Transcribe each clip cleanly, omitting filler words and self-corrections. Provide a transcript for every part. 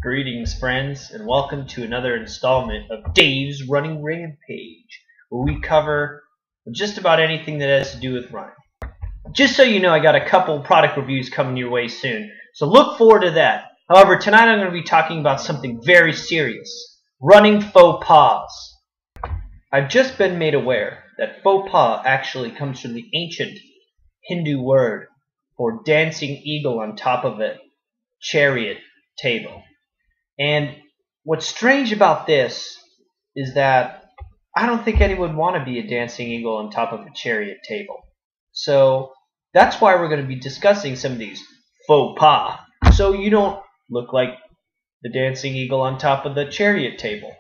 Greetings, friends, and welcome to another installment of Dave's Running Rampage, where we cover just about anything that has to do with running. Just so you know, I got a couple product reviews coming your way soon, so look forward to that. However, tonight I'm going to be talking about something very serious: running faux pas. I've just been made aware that faux pas actually comes from the ancient Hindu word for dancing eagle on top of a chariot table. And what's strange about this is that I don't think anyone would want to be a dancing eagle on top of a chariot table. So that's why we're going to be discussing some of these faux pas, so you don't look like the dancing eagle on top of the chariot table.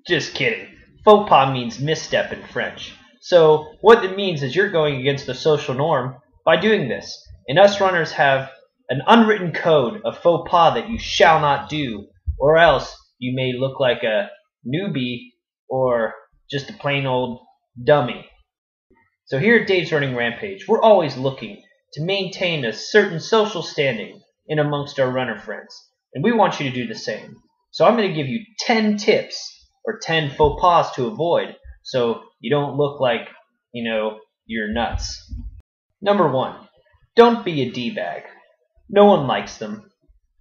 Just kidding. Faux pas means misstep in French. So what it means is you're going against the social norm by doing this. And us runners have an unwritten code of faux pas that you shall not do, or else you may look like a newbie or just a plain old dummy. So here at Dave's Running Rampage, we're always looking to maintain a certain social standing in amongst our runner friends, and we want you to do the same. So I'm going to give you 10 tips or 10 faux pas to avoid so you don't look like, you're nuts. Number 1, don't be a D-bag. No one likes them.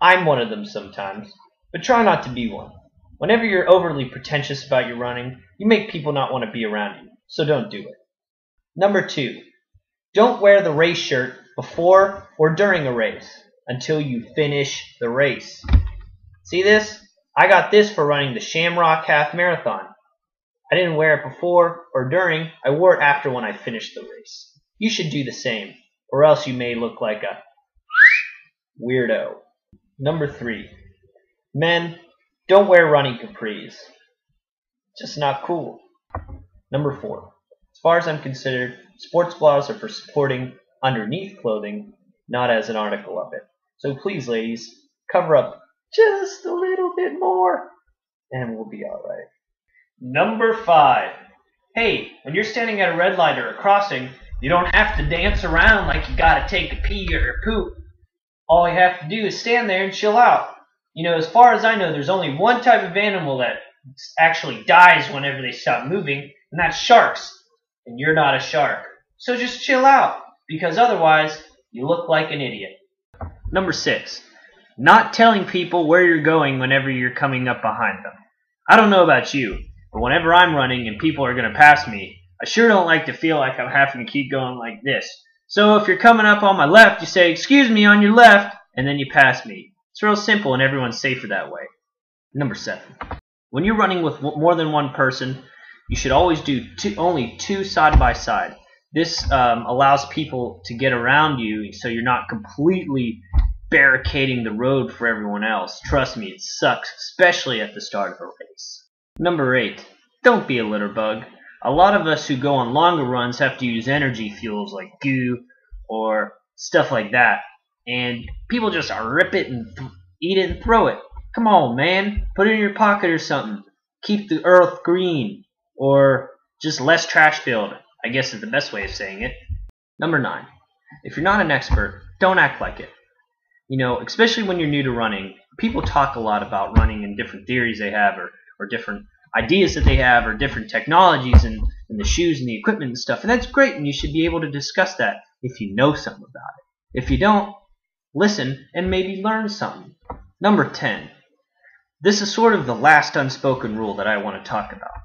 I'm one of them sometimes, but try not to be one. Whenever you're overly pretentious about your running, you make people not want to be around you, so don't do it. Number 2, don't wear the race shirt before or during a race until you finish the race. See this? I got this for running the Shamrock Half Marathon. I didn't wear it before or during, I wore it after when I finished the race. You should do the same, or else you may look like a weirdo. Number 3, men, don't wear running capris. Just not cool. Number 4, as far as I'm considered, sports bras are for supporting underneath clothing, not as an article of it. So please, ladies, cover up just a little bit more, and we'll be alright. Number 5, hey, when you're standing at a red light or a crossing, you don't have to dance around like you gotta take a pee or a poop. All you have to do is stand there and chill out. As far as I know, there's only one type of animal that actually dies whenever they stop moving, and that's sharks. And you're not a shark. So just chill out, because otherwise, you look like an idiot. Number 6, not telling people where you're going whenever you're coming up behind them. I don't know about you, but whenever I'm running and people are going to pass me, I sure don't like to feel like I'm having to keep going like this. So if you're coming up on my left, you say, "Excuse me," on your left, and then you pass me. It's real simple, and everyone's safer that way. Number 7, when you're running with more than one person, you should always do only 2 side by side. This allows people to get around you, so you're not completely barricading the road for everyone else. Trust me, it sucks, especially at the start of a race. Number 8, don't be a litter bug. A lot of us who go on longer runs have to use energy fuels like goo or stuff like that, and people just rip it and eat it and throw it. Come on, man, put it in your pocket or something. Keep the earth green, or just less trash filled, I guess is the best way of saying it. Number 9, if you're not an expert, don't act like it. Especially when you're new to running, people talk a lot about running and different theories they have, or different ideas that they have, or different technologies and the shoes and the equipment and stuff, and that's great, and you should be able to discuss that if you know something about it. If you don't, listen and maybe learn something. Number 10, this is sort of the last unspoken rule that I want to talk about,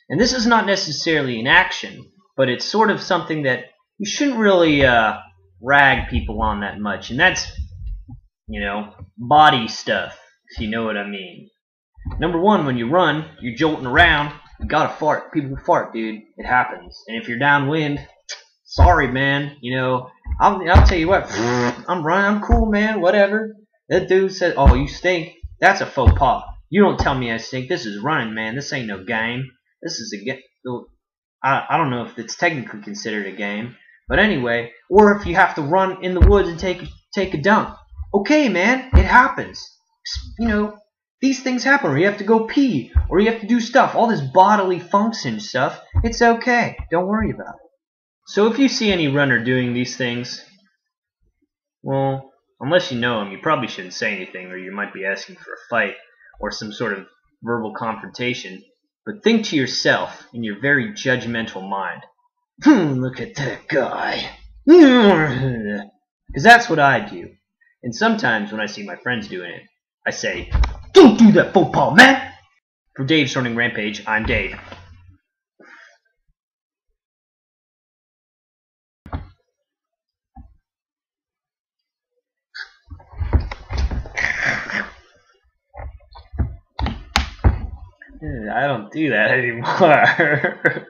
and this is not necessarily an action, but it's sort of something that you shouldn't really rag people on that much, and that's body stuff, if you know what I mean. Number 1, when you run, you're jolting around, you gotta fart. People fart, dude. It happens. And if you're downwind, sorry, man. I'll tell you what, I'm running, I'm cool, man, whatever. That dude said, "Oh, you stink." That's a faux pas. You don't tell me I stink. This is running, man. This ain't no game. This is a game. I don't know if it's technically considered a game. But anyway, or if you have to run in the woods and take a dump. Okay, man, it happens. These things happen, or you have to go pee, or you have to do stuff, all this bodily function stuff. It's okay. Don't worry about it. So if you see any runner doing these things, well, Unless you know him, you probably shouldn't say anything, or you might be asking for a fight or some sort of verbal confrontation. But think to yourself in your very judgmental mind, look at that guy. Because that's what I do. And sometimes when I see my friends doing it, I say, don't do that faux pas, man! For Dave's Running Rampage, I'm Dave. I don't do that anymore.